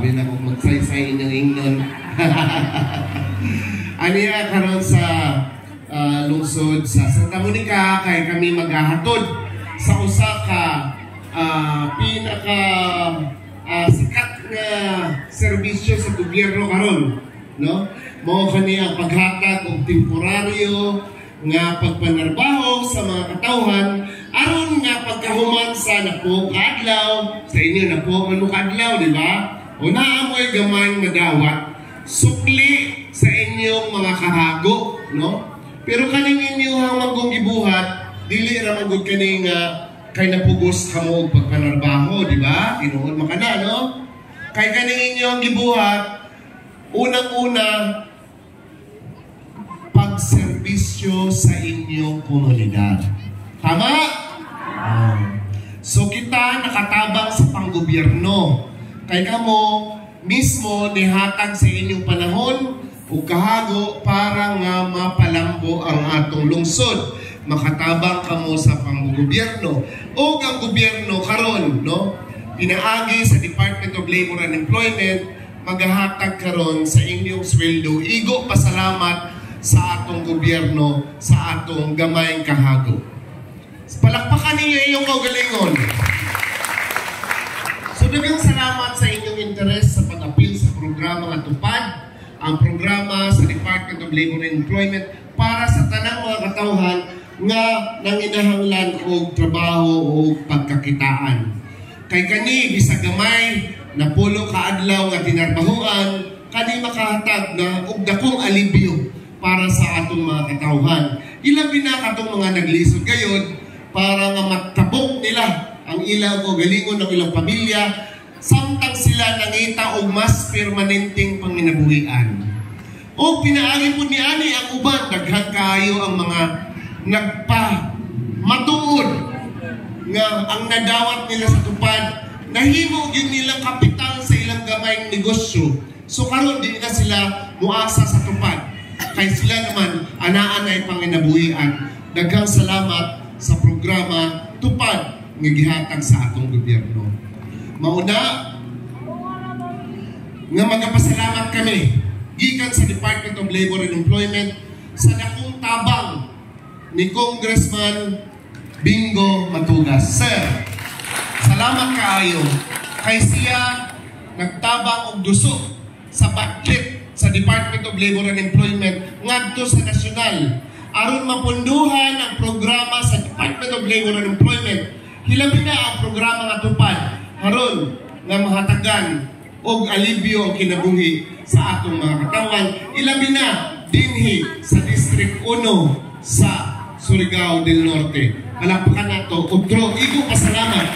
Labi na kung magsaysay inyong ingnon. Aniya karon sa lungsod sa Santa Monica kay kami maghahatod sa usa ka pinaka sikat nga serbisyo sa gobyerno karon, no? Mao kani ang paghatag og temporaryo nga pagpanarbaho sa mga katawhan aron nga pagkahuman sa napo kadlaw sa inyo napo kadlaw, di ba? O naamoy gamay nga dawat sukli sa inyong mga kahago, no? Pero kaning inyong manggong gibuhat dili ra magud kani nga kay napugos kamo og pagpanarbaho, di ba? Tinuod makana, no? Kay kaning inyong gibuhat unang-una pagserbisyo sa inyong komunidad. Tama? So kita nakatabang sa panggobyerno. Kay kamo mismo nihatag sa inyong panahon o kahago para nga mapalambo ang atong lungsod. Makatabang kamo sa panggobyerno. O ang gobyerno karon, no? Pinaagi sa Department of Labor and Employment maghahatag karon sa inyong sweldo. Igo pasalamat sa atong gobyerno, sa atong gamayng kahago. Palakpakan ninyo iyong kaugalingon. So daghang salamat sa inyong interes sa pag-apil sa programa nga tupad, ang programa sa Department of Labor and Employment para sa tanang mga katawhan nga nanginahanglan og trabaho o pagkakitaan. Kay kani bisag gamay na pulo ka adlaw nga tinarbahuan, kani makahatag na og dakong alibyo para sa atong mga katawhan. Ilabi na katong mga naglisod gayud para nga matabok nila ang ilang kaugalingon ng ilang pamilya samtang sila nangita og mas permanenteng panginabuhian. O pinaagi po ni ani ang uban daghan kaayo ang mga nagpamatuod nga ang nadawat nila sa tupad nahimo gyud nilang kapital sa ilang gamayng negosyo. So karon di na sila muasa sa tupad. Kay sila naman anaan ay panginabuhian. Daghang salamat sa programa tupad nga gihatag sa atong gobyerno. Mauna nga magpasalamat kami gikan sa Department of Labor and Employment sa dakong tabang ni Congressman Bingo Matugas. Sir, salamat kaayo kay siya nagtabang og duso sa budget sa Department of Labor and Employment ngadto sa nasyonal aron mapunduhan ang programa sa Department of Labor and Employment. Hilabi na ang programa nga tupad aron nga mahatagan og alibyo ang kinabuhi sa atong mga katawan. Ilabi na dinhi sa District 1 sa Surigao del Norte. Palakpakan nato. Igo pasalamat